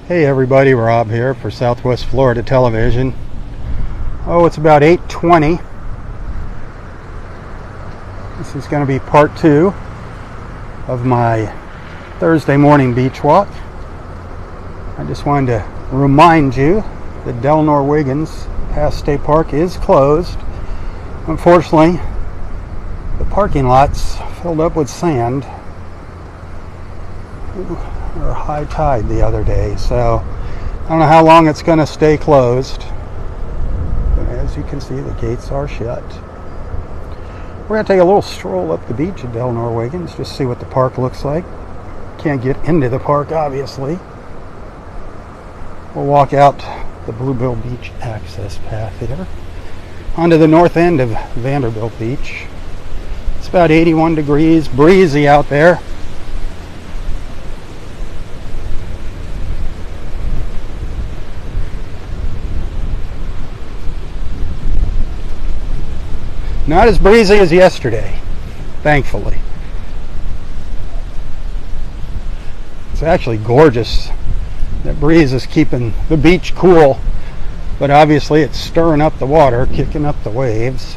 Hey everybody, Rob here for Southwest Florida Television. Oh, it's about 8:20. This is going to be part 2 of my Thursday morning beach walk. I just wanted to remind you that Del Norwegian's Pass State Park is closed. Unfortunately, the parking lot's filled up with sand. Or high tide the other day, so I don't know how long it's going to stay closed, but as you can see, the gates are shut. We're going to take a little stroll up the beach at Del Norwegian's, just see what the park looks like. Can't get into the park, obviously. We'll walk out the Bluebill Beach access path here onto the north end of Vanderbilt Beach. It's about 81 degrees, breezy out there. Not as breezy as yesterday, thankfully. It's actually gorgeous. That breeze is keeping the beach cool, but obviously it's stirring up the water, kicking up the waves.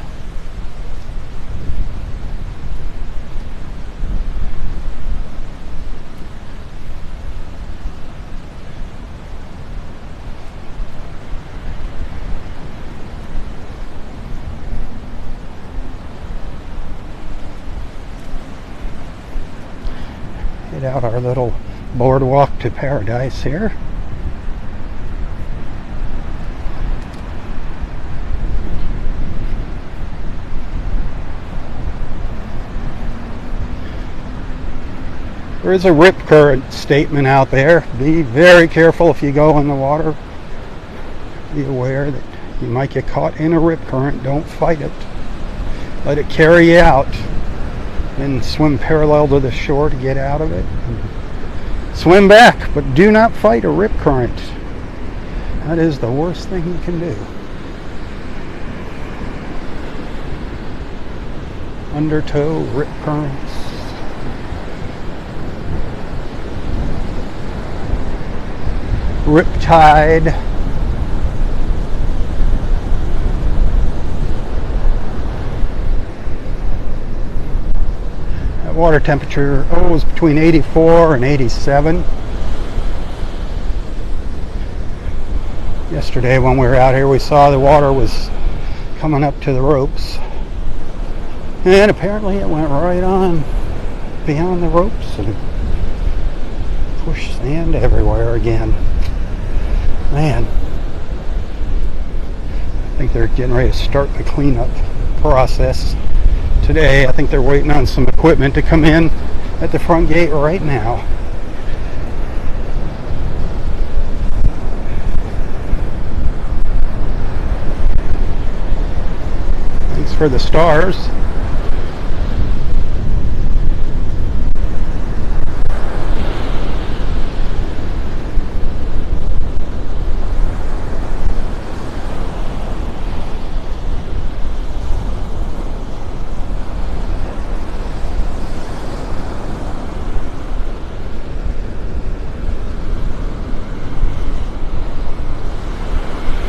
Out our little boardwalk to paradise here. There is a rip current statement out there. Be very careful if you go in the water. Be aware that you might get caught in a rip current. Don't fight it. Let it carry you out. Then swim parallel to the shore to get out of it. And swim back, but do not fight a rip current. That is the worst thing you can do. Undertow, rip currents. Rip tide. Water temperature was between 84 and 87. Yesterday when we were out here, we saw the water was coming up to the ropes, and apparently it went right on beyond the ropes and pushed sand everywhere again. Man, I think they're getting ready to start the cleanup process today. I think they're waiting on some equipment to come in at the front gate right now. Thanks for the stars.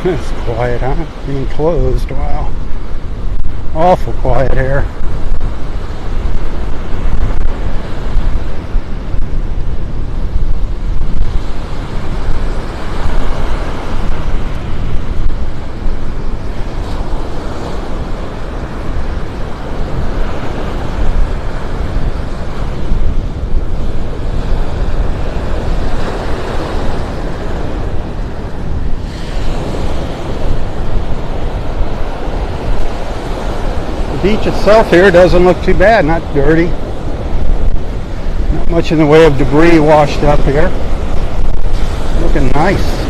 It's quiet, huh? Being closed. Wow. Awful quiet here. The beach itself here doesn't look too bad, not dirty. Not much in the way of debris washed up here. Looking nice.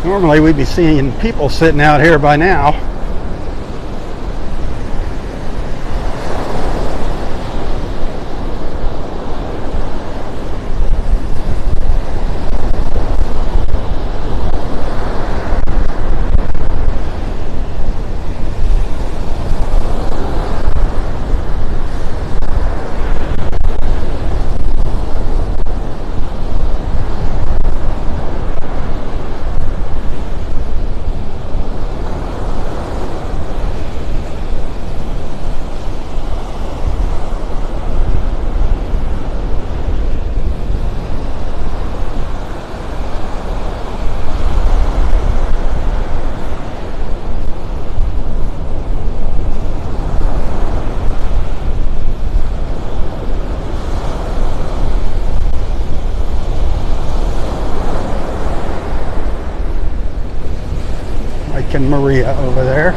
Normally we'd be seeing people sitting out here by now. Mike and Maria over there.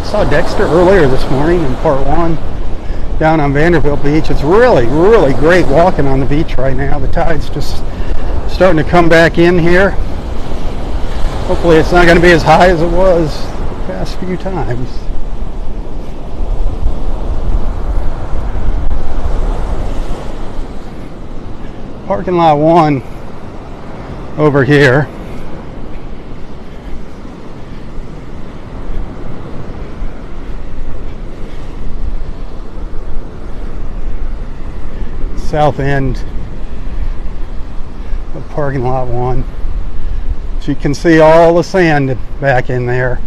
Saw Dexter earlier this morning in part 1 down on Vanderbilt Beach. It's really, really great walking on the beach right now. The tide's just starting to come back in here. Hopefully it's not going to be as high as it was the past few times. Parking lot 1 over here. South end of parking lot 1. So you can see all the sand back in there.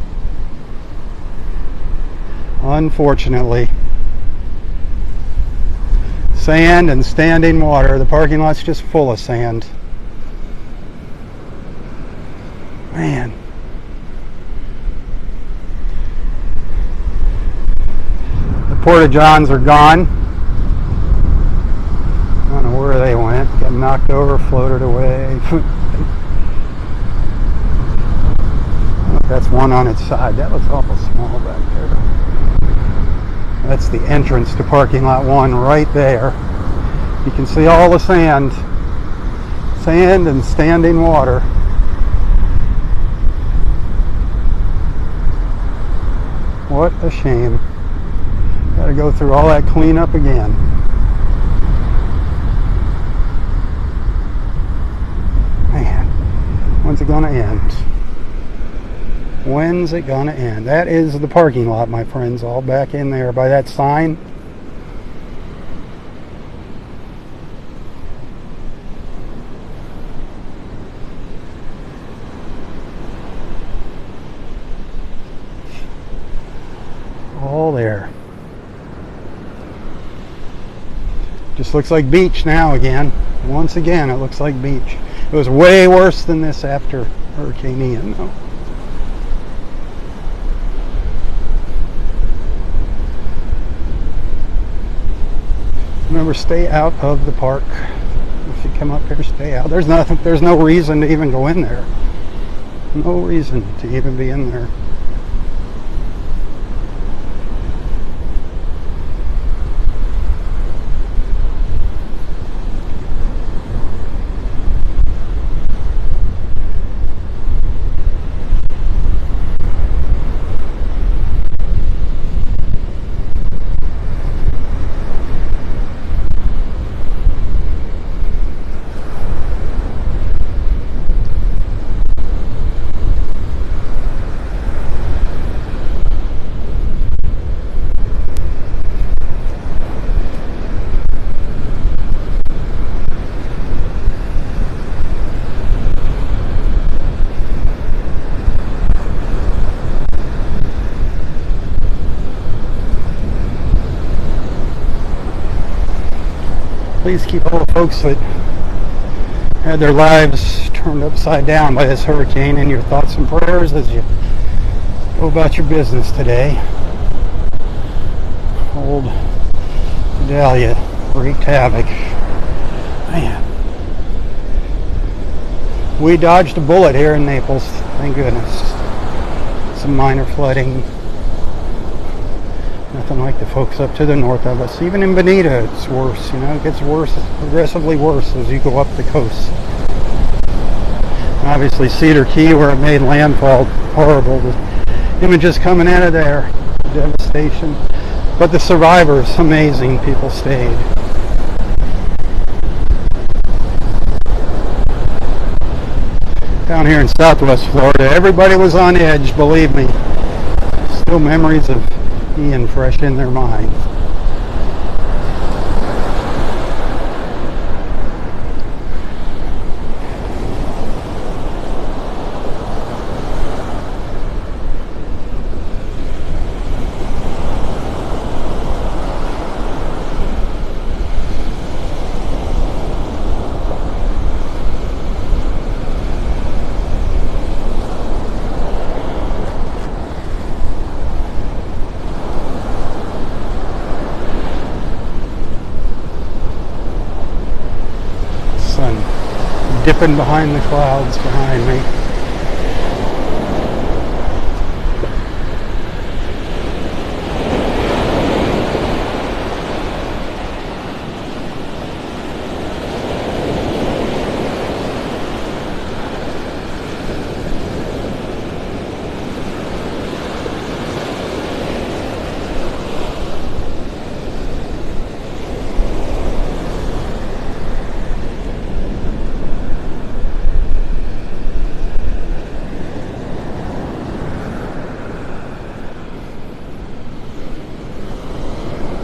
Unfortunately, sand and standing water. The parking lot's just full of sand. Man. The porta-johns are gone. I don't know where they went. Got knocked over, floated away. That's one on its side. That looks awful small back there. That's the entrance to parking lot 1 right there. You can see all the sand. Sand and standing water. What a shame. Got to go through all that cleanup again. When's it gonna end? When's it gonna end? That is the parking lot, my friends, all back in there by that sign. All there. Just looks like beach now again. Once again, it looks like beach. It was way worse than this after Hurricane Ian, though. Remember, stay out of the park. If you come up here, stay out. There's no reason to even go in there. No reason to even be in there. Please keep all the folks that had their lives turned upside down by this hurricane in your thoughts and prayers as you go about your business today. Old Dahlia wreaked havoc. Man. We dodged a bullet here in Naples, thank goodness. some minor flooding. Nothing like the folks up to the north of us. Even in Bonita, it's worse. You know, it gets worse, progressively worse as you go up the coast. Obviously, Cedar Key, where it made landfall, horrible. The images coming out of there, devastation. But the survivors, amazing. People stayed. Down here in Southwest Florida, everybody was on edge. Believe me. Still memories of Ian fresh in their minds. Dipping behind the clouds behind me.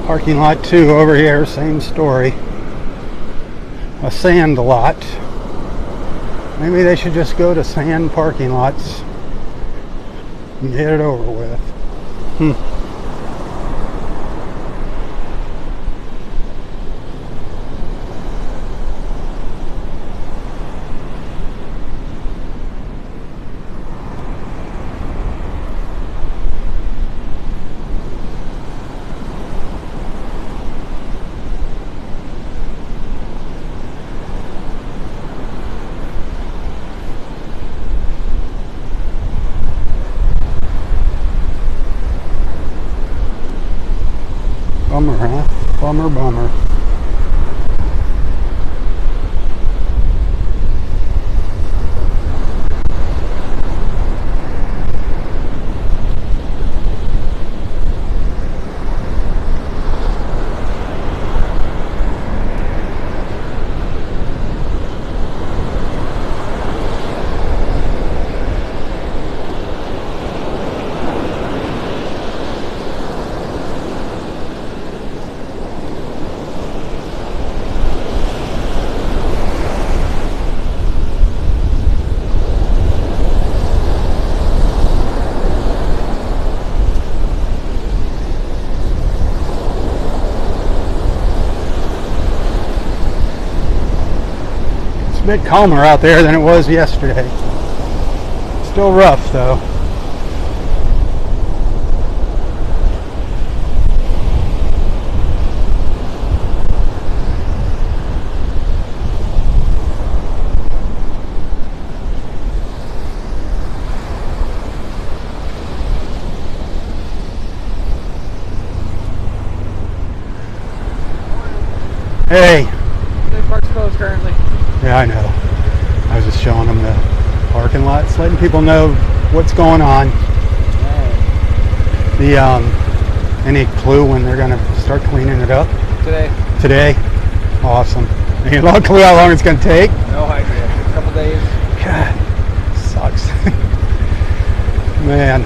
Parking lot 2 over here, same story. A sand lot. Maybe they should just go to sand parking lots and get it over with. Bummer, huh? Bummer, bummer. A bit calmer out there than it was yesterday. Still rough though. Hey. The park's closed currently. Yeah, I know. I was just showing them the parking lots, letting people know what's going on. The any clue when they're gonna start cleaning it up? Today. Today? Awesome. Any clue how long it's gonna take? No idea. A couple days. God, sucks. Man.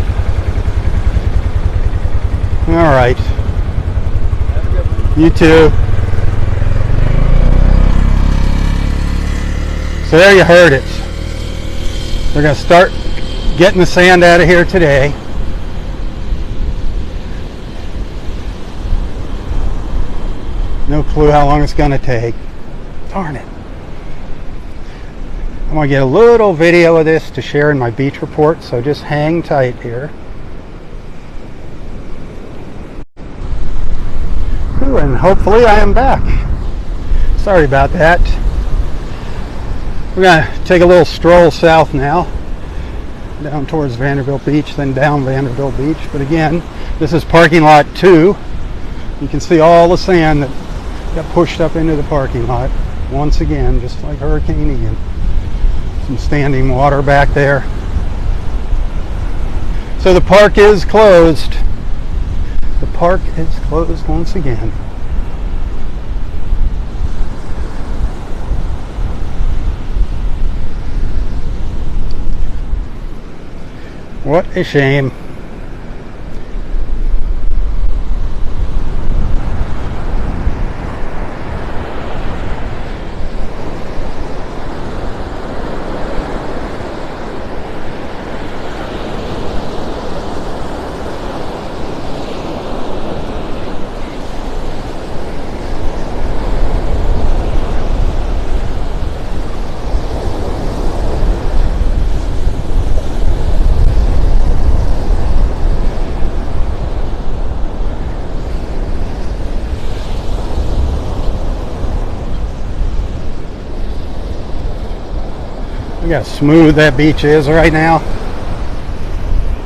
All right. Have a good one. You too. So there you heard it. They're going to start getting the sand out of here today. No clue how long it's going to take. Darn it. I'm going to get a little video of this to share in my beach report, so just hang tight here. Whew, and hopefully I am back. Sorry about that. We're going to take a little stroll south now. down towards Vanderbilt Beach, then down Vanderbilt Beach. But again, this is parking lot 2. You can see all the sand that got pushed up into the parking lot. Once again, just like Hurricane Ian. Some standing water back there. So the park is closed. The park is closed once again. What a shame. Look how smooth that beach is right now.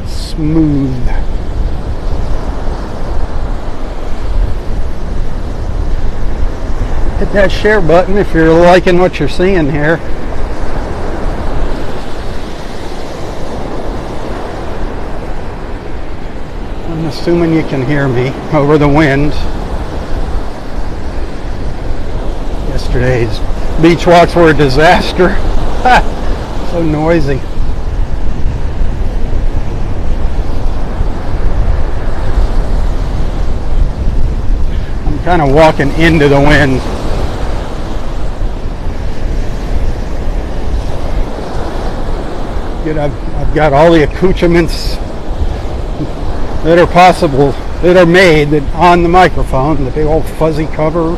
Smooth. Hit that share button if you're liking what you're seeing here. I'm assuming you can hear me over the wind. Yesterday's beach walks were a disaster. So noisy. I'm kind of walking into the wind. I've got all the accoutrements that are possible, that are made on the microphone. The big old fuzzy cover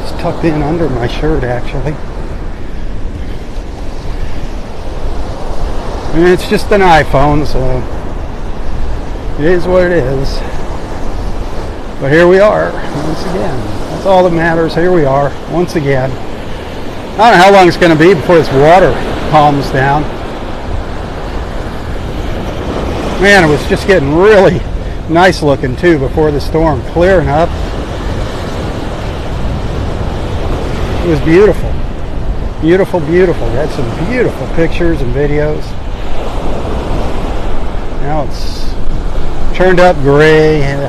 is tucked in under my shirt, actually. And it's just an iPhone, so it is what it is. But here we are, once again. That's all that matters. Here we are, once again. I don't know how long it's going to be before this water calms down. Man, it was just getting really nice looking, too, before the storm clearing up. It was beautiful. Beautiful, beautiful. We had some beautiful pictures and videos. Now it's turned up gray. I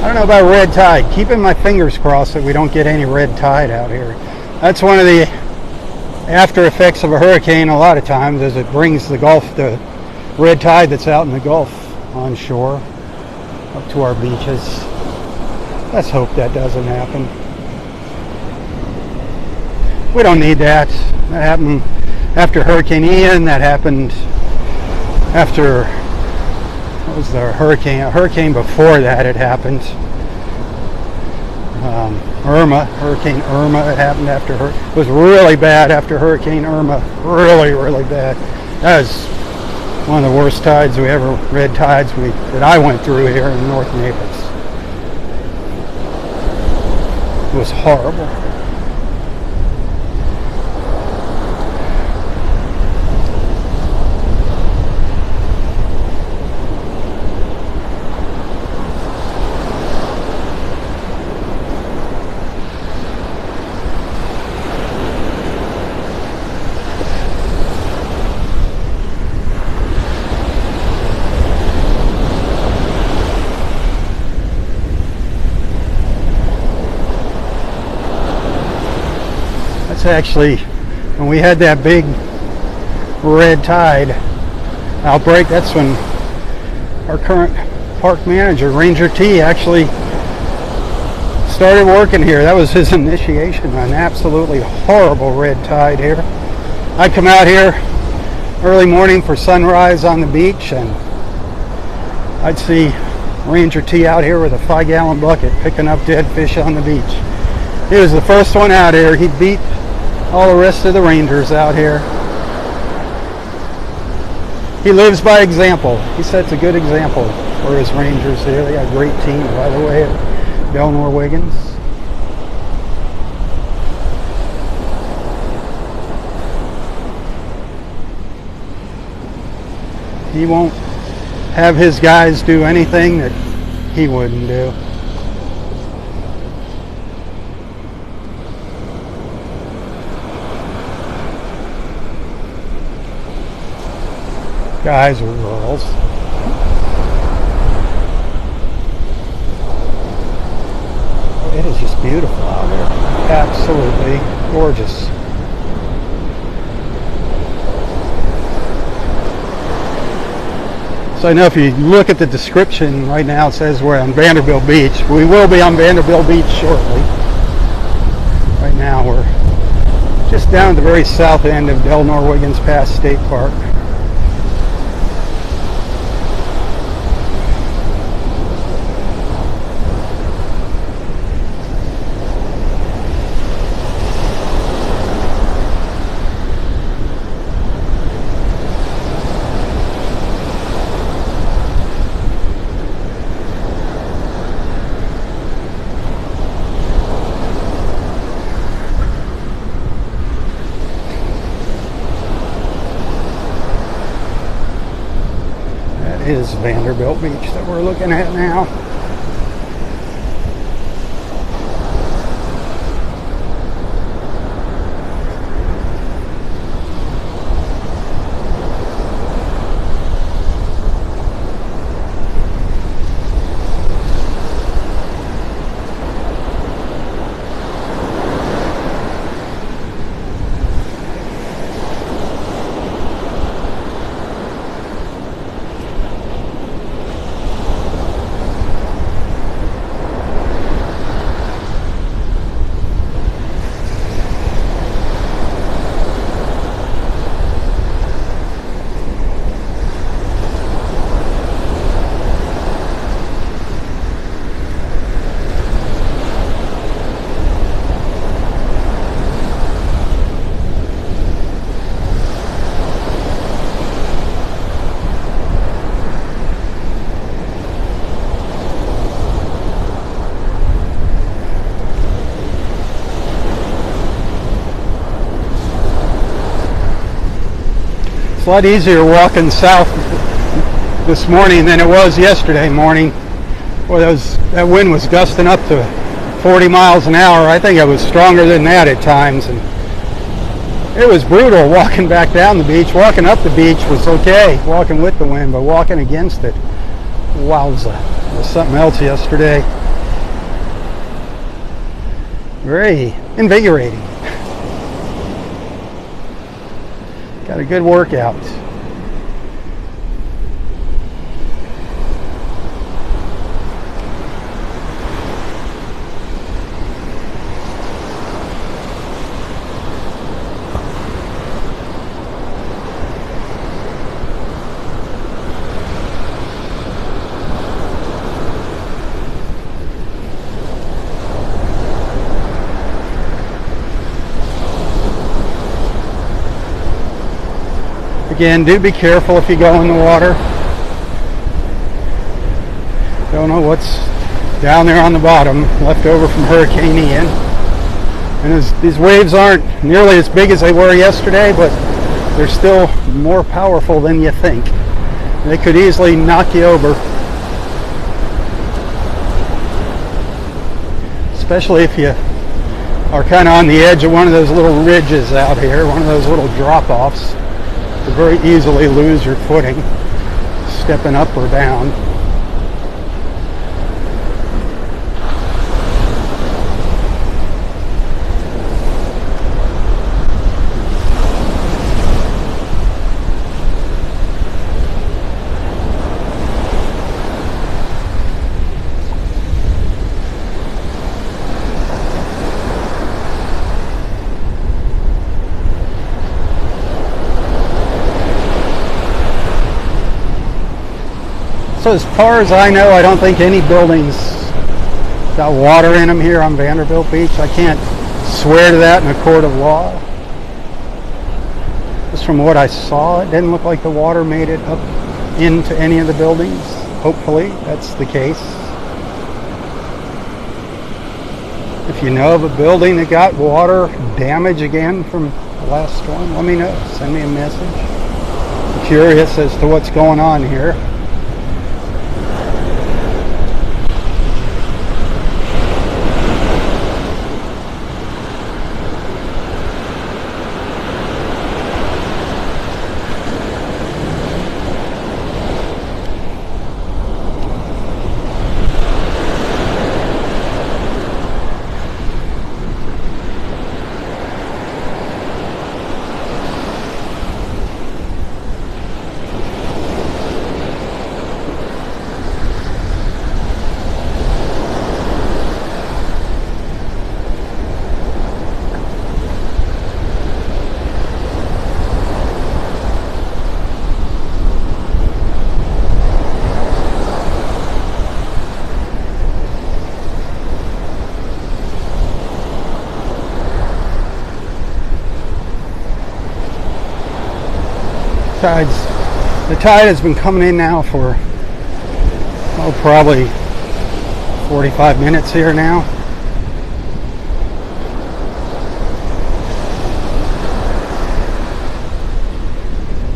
don't know about red tide. Keeping my fingers crossed that we don't get any red tide out here. That's one of the after effects of a hurricane a lot of times, is it brings the red tide that's out in the Gulf on shore up to our beaches. Let's hope that doesn't happen. We don't need that. That happened after Hurricane Ian. That happened after, what was the hurricane? A hurricane before that had happened. Hurricane Irma. It happened after her. It was really bad after Hurricane Irma. Really, really bad. That was one of the worst tides red tides that I went through here in North Naples. It was horrible. Actually, when we had that big red tide outbreak, that's when our current park manager, Ranger T, actually started working here. That was his initiation on an absolutely horrible red tide here. I'd come out here early morning for sunrise on the beach, and I'd see Ranger T out here with a 5-gallon bucket picking up dead fish on the beach. He was the first one out here. He beat all the rest of the rangers out here. He lives by example. He sets a good example for his rangers here. They got a great team, by the way, at Delnor Wiggins. He won't have his guys do anything that he wouldn't do. Guys or girls. It is just beautiful out there. Absolutely gorgeous. So I know if you look at the description right now, it says we're on Vanderbilt Beach. We will be on Vanderbilt Beach shortly. Right now we're just down at the very south end of Delnor Wiggins Pass State Park. Is Vanderbilt Beach that we're looking at now. A lot easier walking south this morning than it was yesterday morning. Boy, that wind was gusting up to 40 miles an hour. I think it was stronger than that at times, and it was brutal walking back down the beach. Walking up the beach was okay, walking with the wind, but walking against it, wowza, it was something else yesterday. Very invigorating. Got a good workout. Again, do be careful if you go in the water. Don't know what's down there on the bottom, left over from Hurricane Ian. And these waves aren't nearly as big as they were yesterday, but they're still more powerful than you think. They could easily knock you over. Especially if you are kind of on the edge of one of those little ridges out here, one of those little drop-offs. You very easily lose your footing stepping up or down. So as far as I know, I don't think any buildings got water in them here on Vanderbilt Beach. I can't swear to that in a court of law. Just from what I saw, it didn't look like the water made it up into any of the buildings. Hopefully, that's the case. If you know of a building that got water damage again from the last storm, let me know. Send me a message. curious as to what's going on here. The tide has been coming in now for probably 45 minutes here now.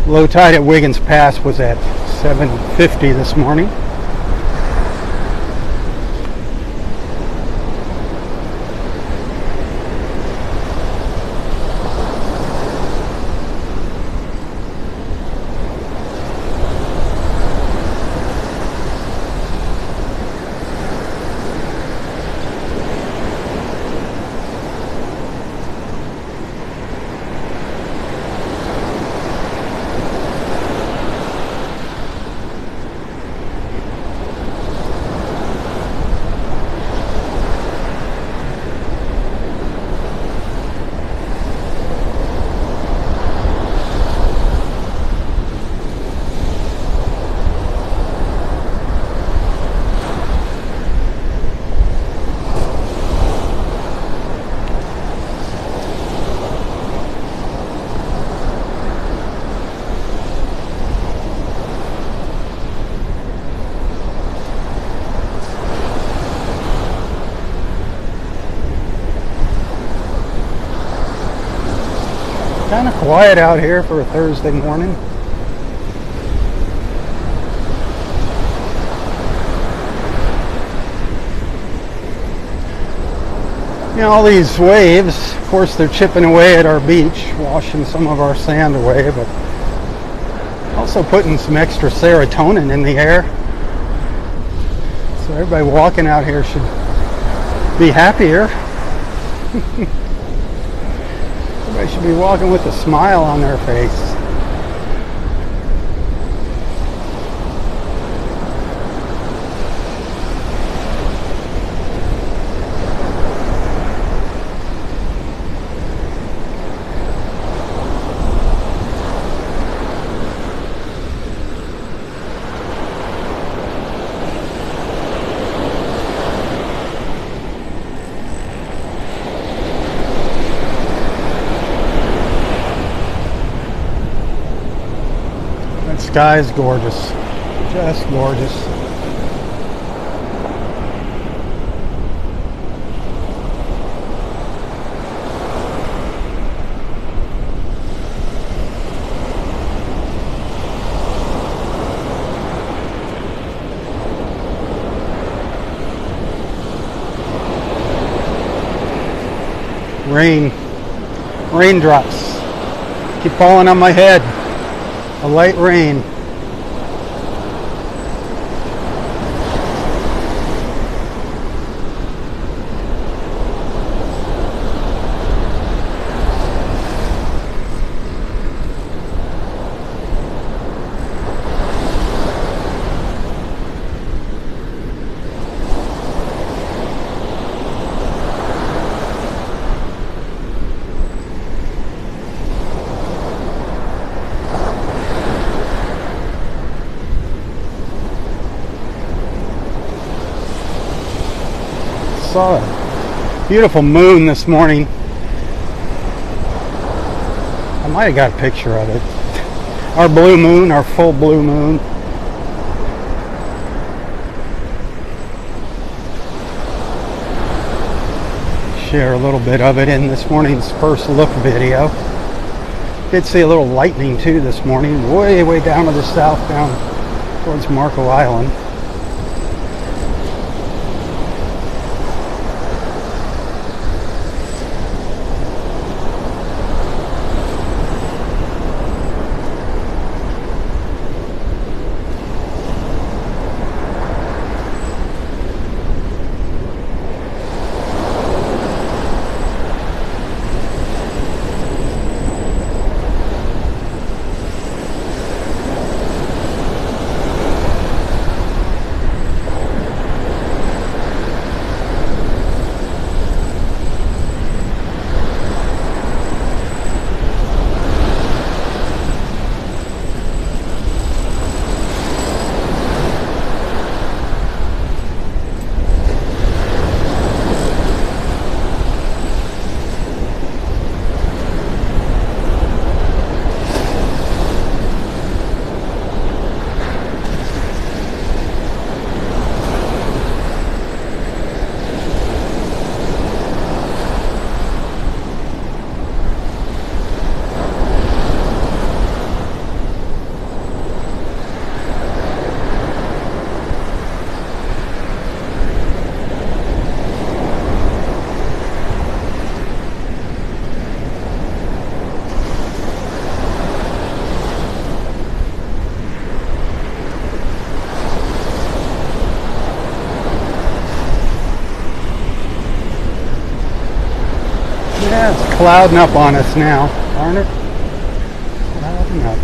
Low tide at Wiggins Pass was at 7:50 this morning. Kind of quiet out here for a Thursday morning. You know, all these waves, of course, they're chipping away at our beach, washing some of our sand away, but also putting some extra serotonin in the air. So everybody walking out here should be happier. Everybody should be walking with a smile on their face. Sky is gorgeous, just gorgeous. Raindrops keep falling on my head. A light rain. Saw a beautiful moon this morning. I might have got a picture of it. Our blue moon, our full blue moon. Share a little bit of it in this morning's first look video. Did see a little lightning too this morning, way down to the south, down towards Marco Island. Yeah, it's clouding up on us now, aren't it? Clouding up.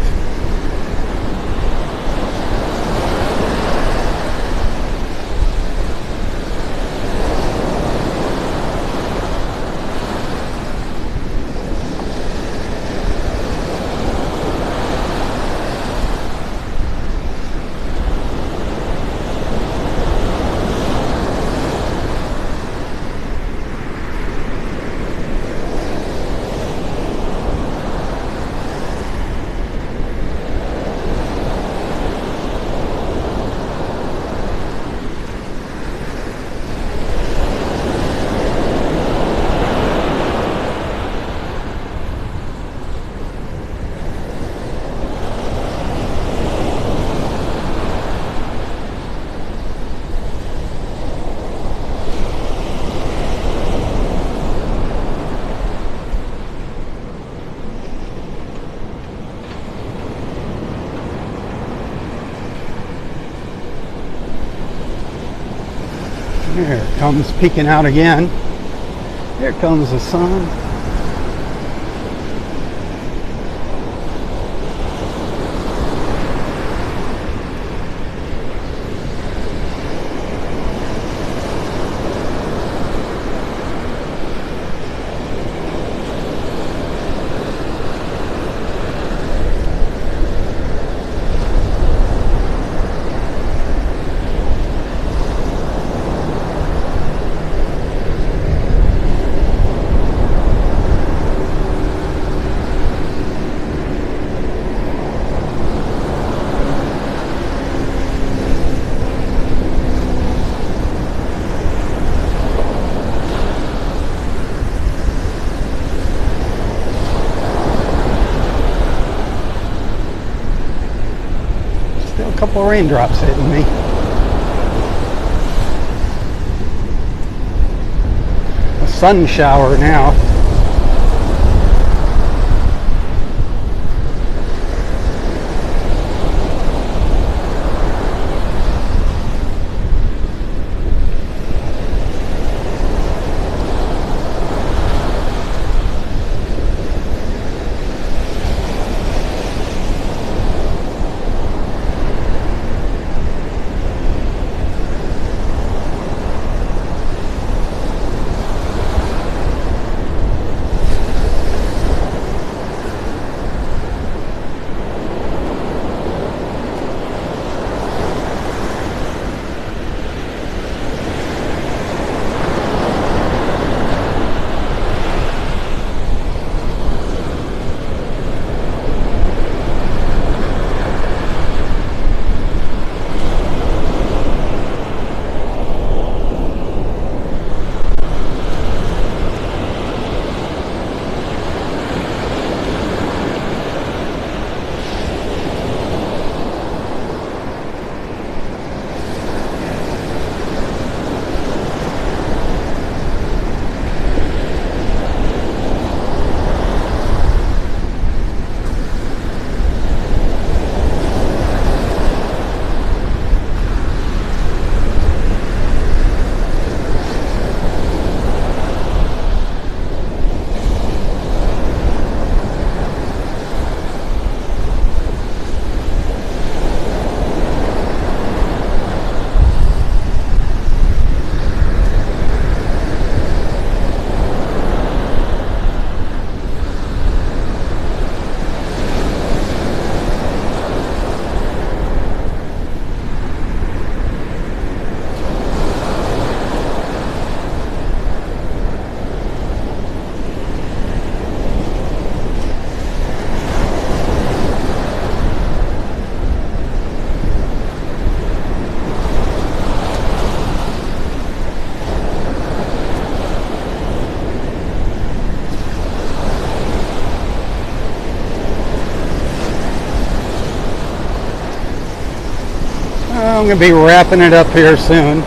Here it comes peeking out again. Here comes the sun. Still a couple of raindrops hitting me. A sun shower now. I'm going to be wrapping it up here soon.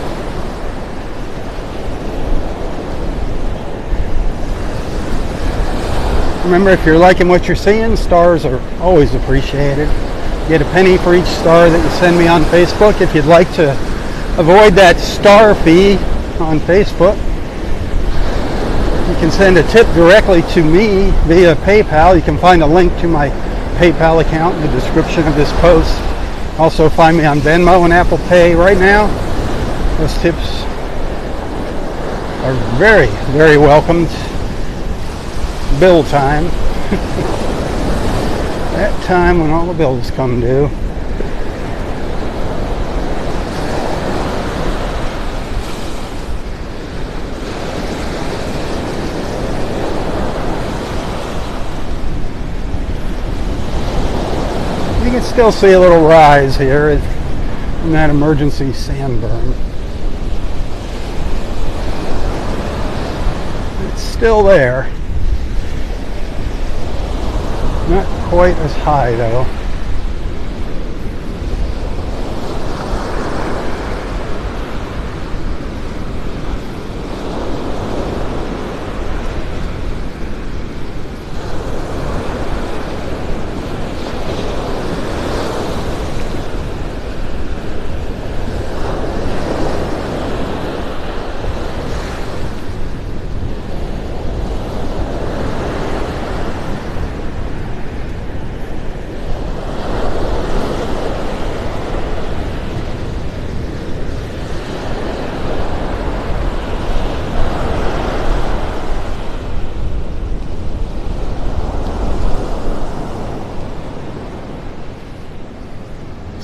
Remember, if you're liking what you're seeing, stars are always appreciated. Get a penny for each star that you send me on Facebook. If you'd like to avoid that star fee on Facebook, you can send a tip directly to me via PayPal. You can find a link to my PayPal account in the description of this post. Also find me on Venmo and Apple Pay right now. Those tips are very, very welcomed. Bill time. That time when all the bills come due. You can still see a little rise here in that emergency sand berm. It's still there. Not quite as high though.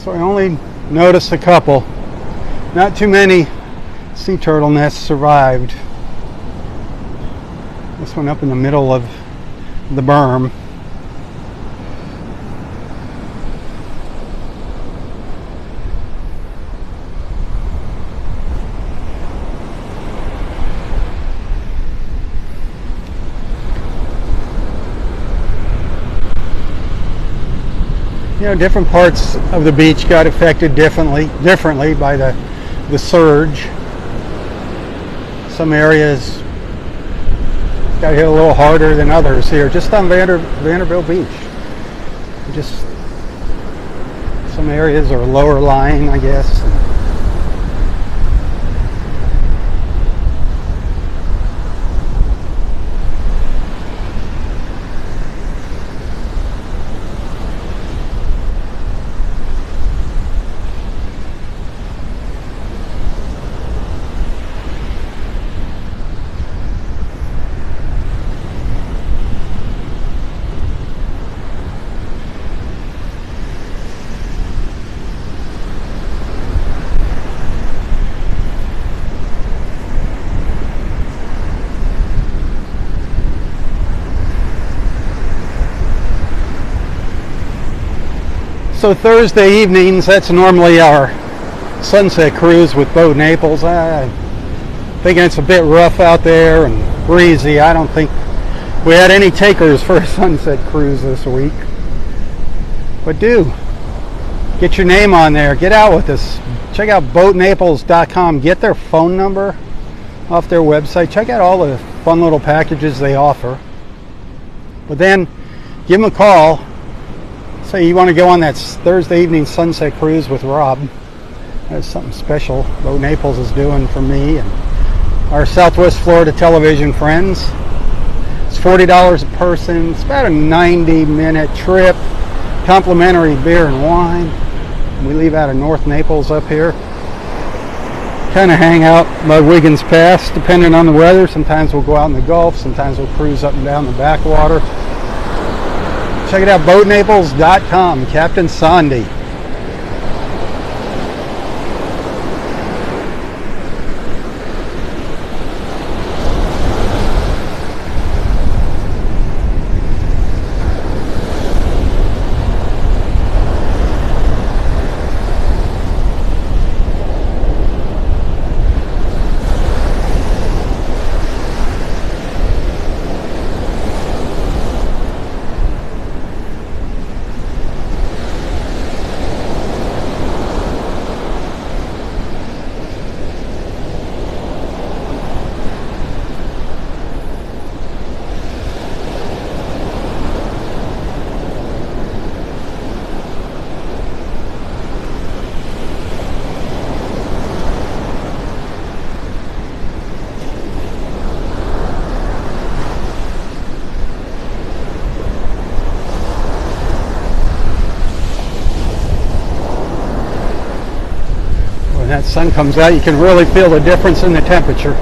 So I only noticed a couple. Not too many sea turtle nests survived. This one up in the middle of the berm. You know, different parts of the beach got affected differently by the surge. Some areas got hit a little harder than others here, just on Vanderbilt Beach. Just some areas are lower lying, I guess. So Thursday evenings, that's normally our sunset cruise with Boat Naples. I think it's a bit rough out there and breezy. I don't think we had any takers for a sunset cruise this week. But do get your name on there. Get out with us. Check out boatnaples.com. Get their phone number off their website. Check out all the fun little packages they offer. But then give them a call. Say you want to go on that Thursday evening sunset cruise with Robb. That's something special Boat Naples is doing for me and our Southwest Florida television friends. It's $40 a person. It's about a 90-minute trip. Complimentary beer and wine. We leave out of North Naples up here. Kind of hang out by Wiggins Pass depending on the weather. Sometimes we'll go out in the Gulf. Sometimes we'll cruise up and down the backwater. Check it out, boatnaples.com, Captain Sandy. When that sun comes out, you can really feel the difference in the temperature.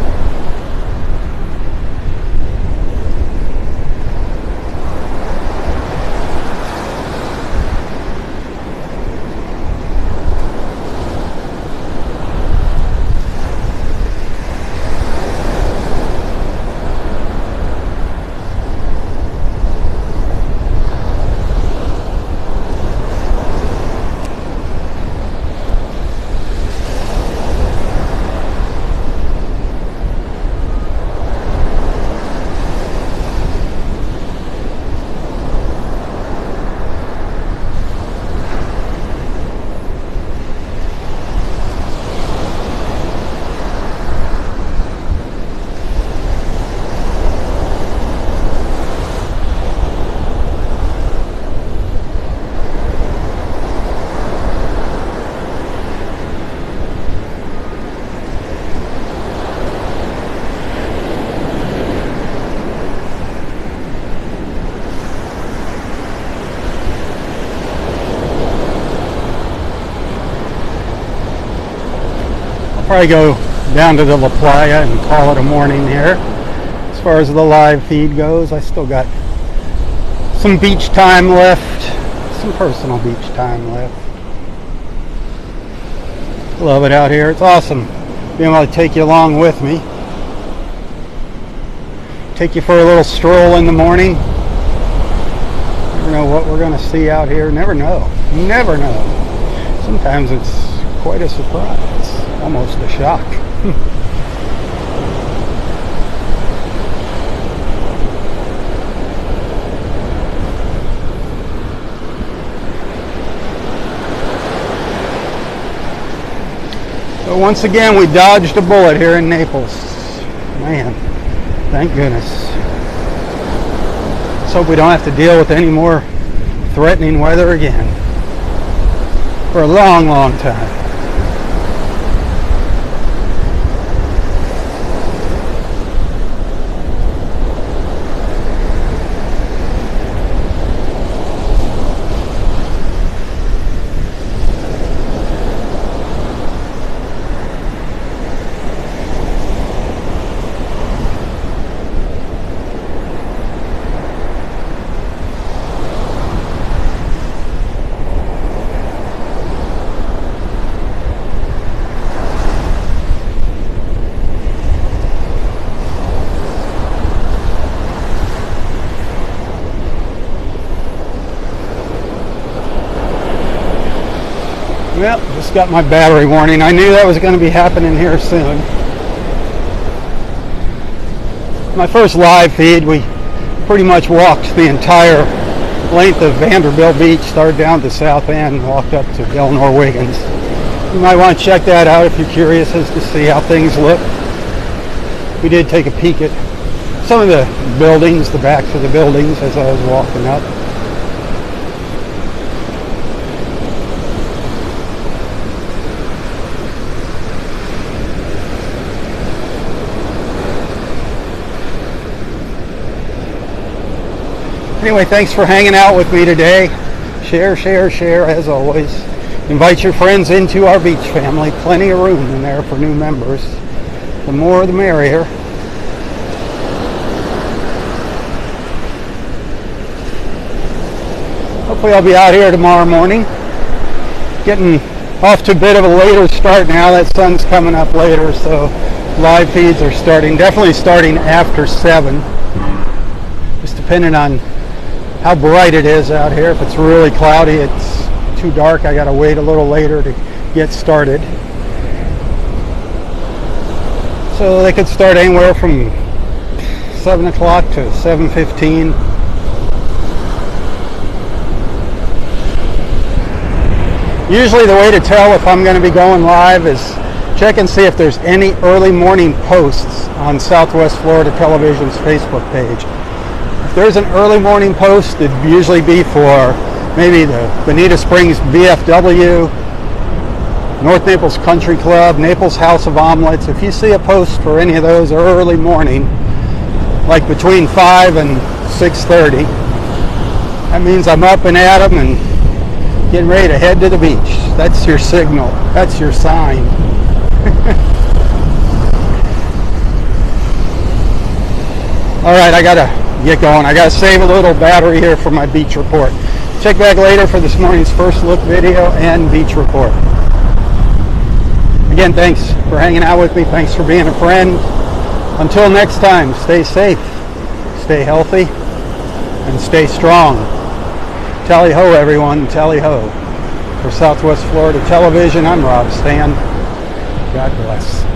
Probably go down to the La Playa and call it a morning here. As far as the live feed goes, I still got some beach time left, some personal beach time left. Love it out here. It's awesome being able to take you along with me. Take you for a little stroll in the morning. Never know what we're going to see out here. Never know. Never know. Sometimes it's quite a surprise. Almost a shock. So once again, we dodged a bullet here in Naples. Man, thank goodness. Let's hope we don't have to deal with any more threatening weather again for a long, long time. Well, just got my battery warning. I knew that was going to be happening here soon. My first live feed, we pretty much walked the entire length of Vanderbilt Beach, started down to South End, walked up to Eleanor Wiggins. You might want to check that out if you're curious as to see how things look. We did take a peek at some of the buildings, the backs of the buildings as I was walking up. Anyway, thanks for hanging out with me today. Share, share, share as always. Invite your friends into our beach family. Plenty of room in there for new members. The more the merrier. Hopefully I'll be out here tomorrow morning. Getting off to a bit of a later start now. That sun's coming up later, so live feeds are definitely starting after 7. Just depending on how bright it is out here. If it's really cloudy, it's too dark, I gotta wait a little later to get started. So they could start anywhere from 7 o'clock to 7:15. Usually the way to tell if I'm going to be going live is check and see if there's any early morning posts on Southwest Florida Television's Facebook page. If there's an early morning post, it'd usually be for maybe the Bonita Springs VFW, North Naples Country Club, Naples House of Omelets. If you see a post for any of those early morning, like between 5 and 6:30, that means I'm up and at 'em and getting ready to head to the beach. That's your signal. That's your sign. All right, I gotta get going. I gotta save a little battery here for my beach report. Check back later for this morning's first look video and beach report. Again, thanks for hanging out with me. Thanks for being a friend. Until next time, stay safe, stay healthy, and stay strong. Tally ho, everyone. Tally ho. For Southwest Florida Television, I'm Robb Stan. God bless.